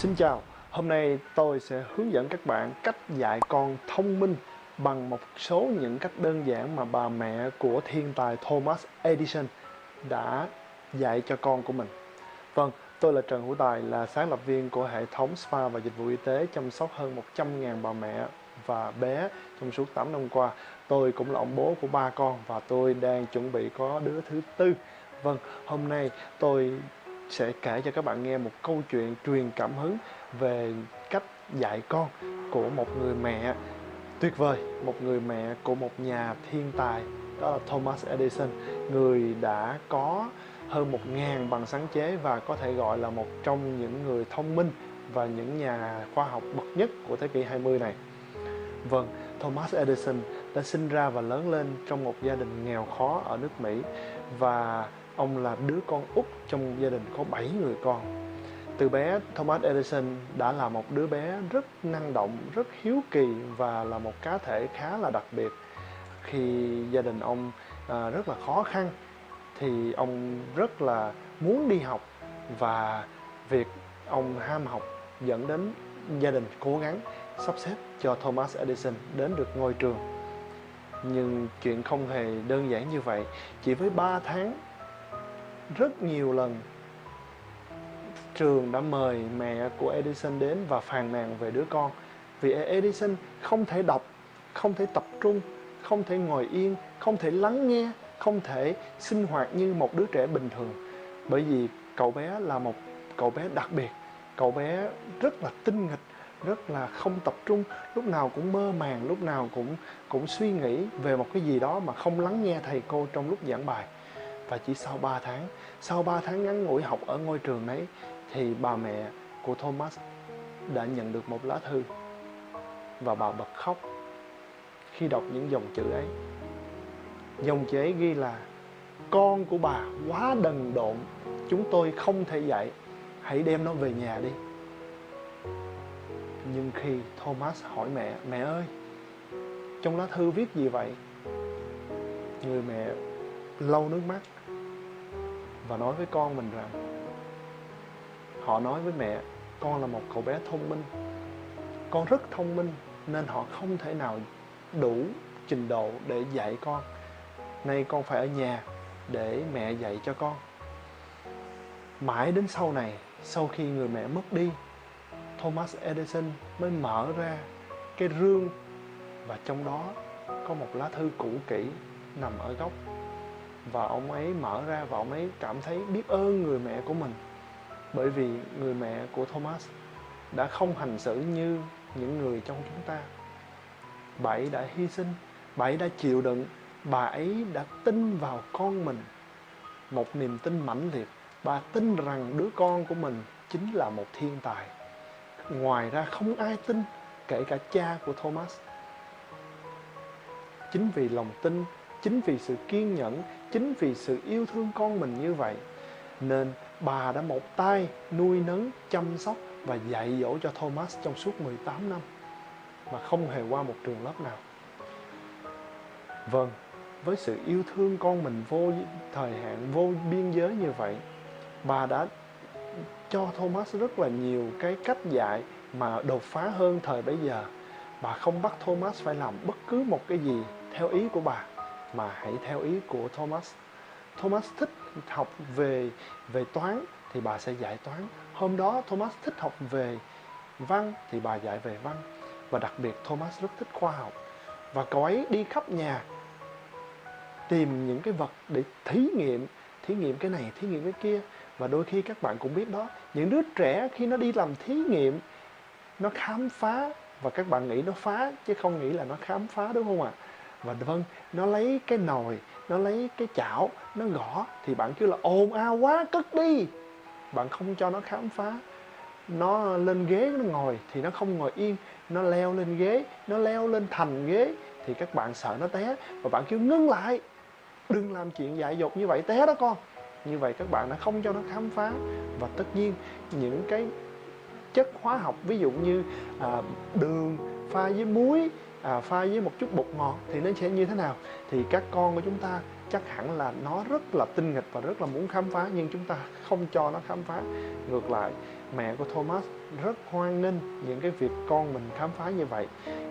Xin chào, hôm nay tôi sẽ hướng dẫn các bạn cách dạy con thông minh bằng một số những cách đơn giản mà bà mẹ của thiên tài Thomas Edison đã dạy cho con của mình. Vâng, tôi là Trần Hữu Tài, là sáng lập viên của hệ thống spa và dịch vụ y tế chăm sóc hơn 100.000 bà mẹ và bé trong suốt 8 năm qua. Tôi cũng là ông bố của 3 con và tôi đang chuẩn bị có đứa thứ tư. Vâng, hôm nay tôi sẽ kể cho các bạn nghe một câu chuyện truyền cảm hứng về cách dạy con của một người mẹ tuyệt vời, một người mẹ của một nhà thiên tài, đó là Thomas Edison, người đã có hơn 1.000 bằng sáng chế và có thể gọi là một trong những người thông minh và những nhà khoa học bậc nhất của thế kỷ 20 này. Vâng, Thomas Edison đã sinh ra và lớn lên trong một gia đình nghèo khó ở nước Mỹ và ông là đứa con út trong gia đình có 7 người con. Từ bé, Thomas Edison đã là một đứa bé rất năng động, rất hiếu kỳ và là một cá thể khá là đặc biệt. Khi gia đình ông rất là khó khăn thì ông rất là muốn đi học, và việc ông ham học dẫn đến gia đình cố gắng sắp xếp cho Thomas Edison đến được ngôi trường. Nhưng chuyện không hề đơn giản như vậy. Chỉ với 3 tháng, rất nhiều lần trường đã mời mẹ của Edison đến và phàn nàn về đứa con, vì Edison không thể đọc, không thể tập trung, không thể ngồi yên, không thể lắng nghe, không thể sinh hoạt như một đứa trẻ bình thường. Bởi vì cậu bé là một cậu bé đặc biệt. Cậu bé rất là tinh nghịch, rất là không tập trung, lúc nào cũng mơ màng, lúc nào cũng suy nghĩ về một cái gì đó mà không lắng nghe thầy cô trong lúc giảng bài. Và chỉ sau 3 tháng ngắn ngủi học ở ngôi trường ấy, thì bà mẹ của Thomas đã nhận được một lá thư, và bà bật khóc khi đọc những dòng chữ ấy. Dòng chữ ấy ghi là: con của bà quá đần độn, chúng tôi không thể dạy, hãy đem nó về nhà đi. Nhưng khi Thomas hỏi mẹ ơi, trong lá thư viết gì vậy? Người mẹ lau nước mắt và nói với con mình rằng, họ nói với mẹ, con là một cậu bé thông minh, con rất thông minh, nên họ không thể nào đủ trình độ để dạy con. Nay con phải ở nhà để mẹ dạy cho con. Mãi đến sau này, sau khi người mẹ mất đi, Thomas Edison mới mở ra cái rương, và trong đó có một lá thư cũ kỹ nằm ở góc. Và ông ấy mở ra và ông ấy cảm thấy biết ơn người mẹ của mình, bởi vì người mẹ của Thomas đã không hành xử như những người trong chúng ta. Bà ấy đã hy sinh, bà ấy đã chịu đựng, bà ấy đã tin vào con mình một niềm tin mãnh liệt. Bà tin rằng đứa con của mình chính là một thiên tài. Ngoài ra không ai tin, kể cả cha của Thomas. Chính vì lòng tin, chính vì sự kiên nhẫn, chính vì sự yêu thương con mình như vậy, nên bà đã một tay nuôi nấng, chăm sóc và dạy dỗ cho Thomas trong suốt 18 năm mà không hề qua một trường lớp nào. Vâng, với sự yêu thương con mình vô thời hạn, vô biên giới như vậy, bà đã cho Thomas rất là nhiều cái cách dạy mà đột phá hơn thời bấy giờ. Bà không bắt Thomas phải làm bất cứ một cái gì theo ý của bà, mà hãy theo ý của Thomas. Thomas thích học về toán thì bà sẽ dạy toán. Hôm đó Thomas thích học về văn thì bà dạy về văn. Và đặc biệt Thomas rất thích khoa học, và cậu ấy đi khắp nhà tìm những cái vật để thí nghiệm cái này, thí nghiệm cái kia. Và đôi khi các bạn cũng biết đó, những đứa trẻ khi nó đi làm thí nghiệm, nó khám phá, và các bạn nghĩ nó phá chứ không nghĩ là nó khám phá, đúng không ạ? Và vâng, nó lấy cái nồi, nó lấy cái chảo, nó gõ, thì bạn kêu là ồn ào quá, cất đi. Bạn không cho nó khám phá. Nó lên ghế nó ngồi thì nó không ngồi yên, nó leo lên ghế, nó leo lên thành ghế, thì các bạn sợ nó té, và bạn kêu ngưng lại, đừng làm chuyện dại dột như vậy, té đó con. Như vậy các bạn đã không cho nó khám phá. Và tất nhiên những cái chất hóa học, ví dụ như đường pha với muối, pha với một chút bột ngọt thì nó sẽ như thế nào, thì các con của chúng ta chắc hẳn là nó rất là tinh nghịch và rất là muốn khám phá, nhưng chúng ta không cho nó khám phá. Ngược lại, mẹ của Thomas rất hoan nghênh những cái việc con mình khám phá như vậy.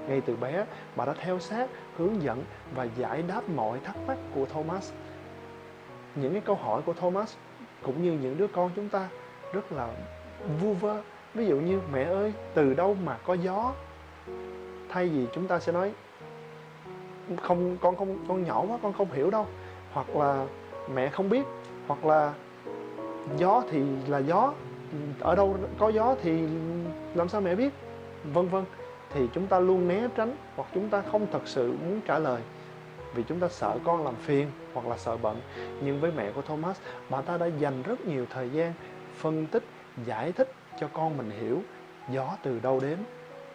Ngay từ bé, bà đã theo sát, hướng dẫn và giải đáp mọi thắc mắc của Thomas. Những cái câu hỏi của Thomas cũng như những đứa con chúng ta rất là vu vơ. Ví dụ như: mẹ ơi, từ đâu mà có gió? Thay vì chúng ta sẽ nói: con nhỏ quá, con không hiểu đâu. Hoặc là mẹ không biết. Hoặc là gió thì là gió, ở đâu có gió thì làm sao mẹ biết, vân vân. Thì chúng ta luôn né tránh, hoặc chúng ta không thật sự muốn trả lời vì chúng ta sợ con làm phiền hoặc là sợ bận. Nhưng với mẹ của Thomas, bà ta đã dành rất nhiều thời gian phân tích, giải thích cho con mình hiểu gió từ đâu đến,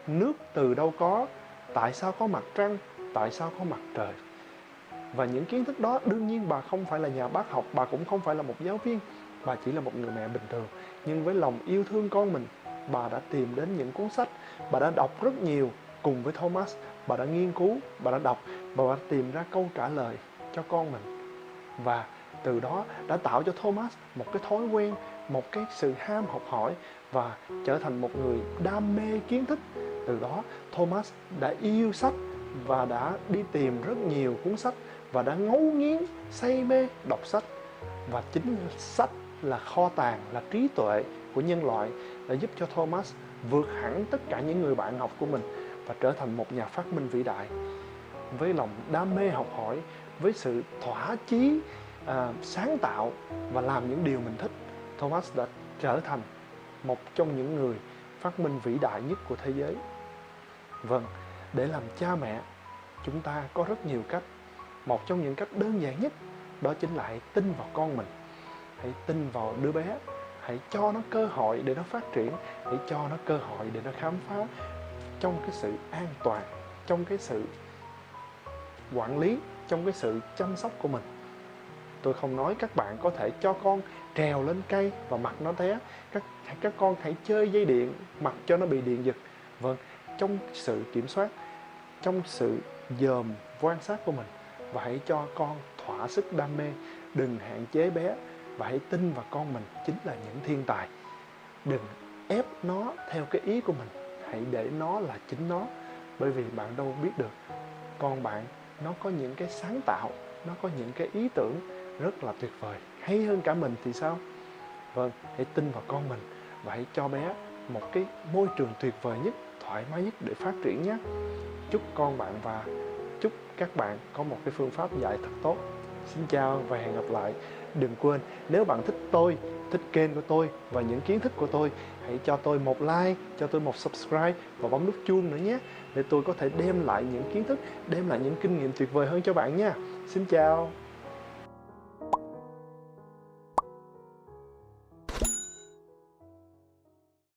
nước từ đâu có, tại sao có mặt trăng, tại sao có mặt trời. Và những kiến thức đó, đương nhiên bà không phải là nhà bác học, bà cũng không phải là một giáo viên, bà chỉ là một người mẹ bình thường. Nhưng với lòng yêu thương con mình, bà đã tìm đến những cuốn sách, bà đã đọc rất nhiều cùng với Thomas, bà đã nghiên cứu, bà đã đọc, bà đã tìm ra câu trả lời cho con mình. Và từ đó đã tạo cho Thomas một cái thói quen, một cái sự ham học hỏi và trở thành một người đam mê kiến thức. Từ đó Thomas đã yêu sách và đã đi tìm rất nhiều cuốn sách và đã ngấu nghiến, say mê đọc sách. Và chính sách là kho tàng, là trí tuệ của nhân loại, đã giúp cho Thomas vượt hẳn tất cả những người bạn học của mình và trở thành một nhà phát minh vĩ đại. Với lòng đam mê học hỏi, với sự thỏa chí sáng tạo và làm những điều mình thích, Thomas đã trở thành một trong những người phát minh vĩ đại nhất của thế giới. Vâng, để làm cha mẹ, chúng ta có rất nhiều cách. Một trong những cách đơn giản nhất đó chính là hãy tin vào con mình. Hãy tin vào đứa bé. Hãy cho nó cơ hội để nó phát triển. Hãy cho nó cơ hội để nó khám phá trong cái sự an toàn, trong cái sự quản lý, trong cái sự chăm sóc của mình. Tôi không nói các bạn có thể cho con trèo lên cây và mặc nó té. Các con hãy chơi dây điện, mặc cho nó bị điện giật. Vâng, trong sự kiểm soát, trong sự dòm quan sát của mình. Và hãy cho con thỏa sức đam mê. Đừng hạn chế bé. Và hãy tin vào con mình chính là những thiên tài. Đừng ép nó theo cái ý của mình. Hãy để nó là chính nó. Bởi vì bạn đâu biết được, con bạn nó có những cái sáng tạo, nó có những cái ý tưởng rất là tuyệt vời, hay hơn cả mình thì sao? Vâng, hãy tin vào con mình và hãy cho bé một cái môi trường tuyệt vời nhất, thoải mái nhất để phát triển nhé. Chúc con bạn và chúc các bạn có một cái phương pháp dạy thật tốt. Xin chào và hẹn gặp lại. Đừng quên, nếu bạn thích tôi, thích kênh của tôi và những kiến thức của tôi, hãy cho tôi một like, cho tôi một subscribe và bấm nút chuông nữa nhé, để tôi có thể đem lại những kiến thức, đem lại những kinh nghiệm tuyệt vời hơn cho bạn nha. Xin chào.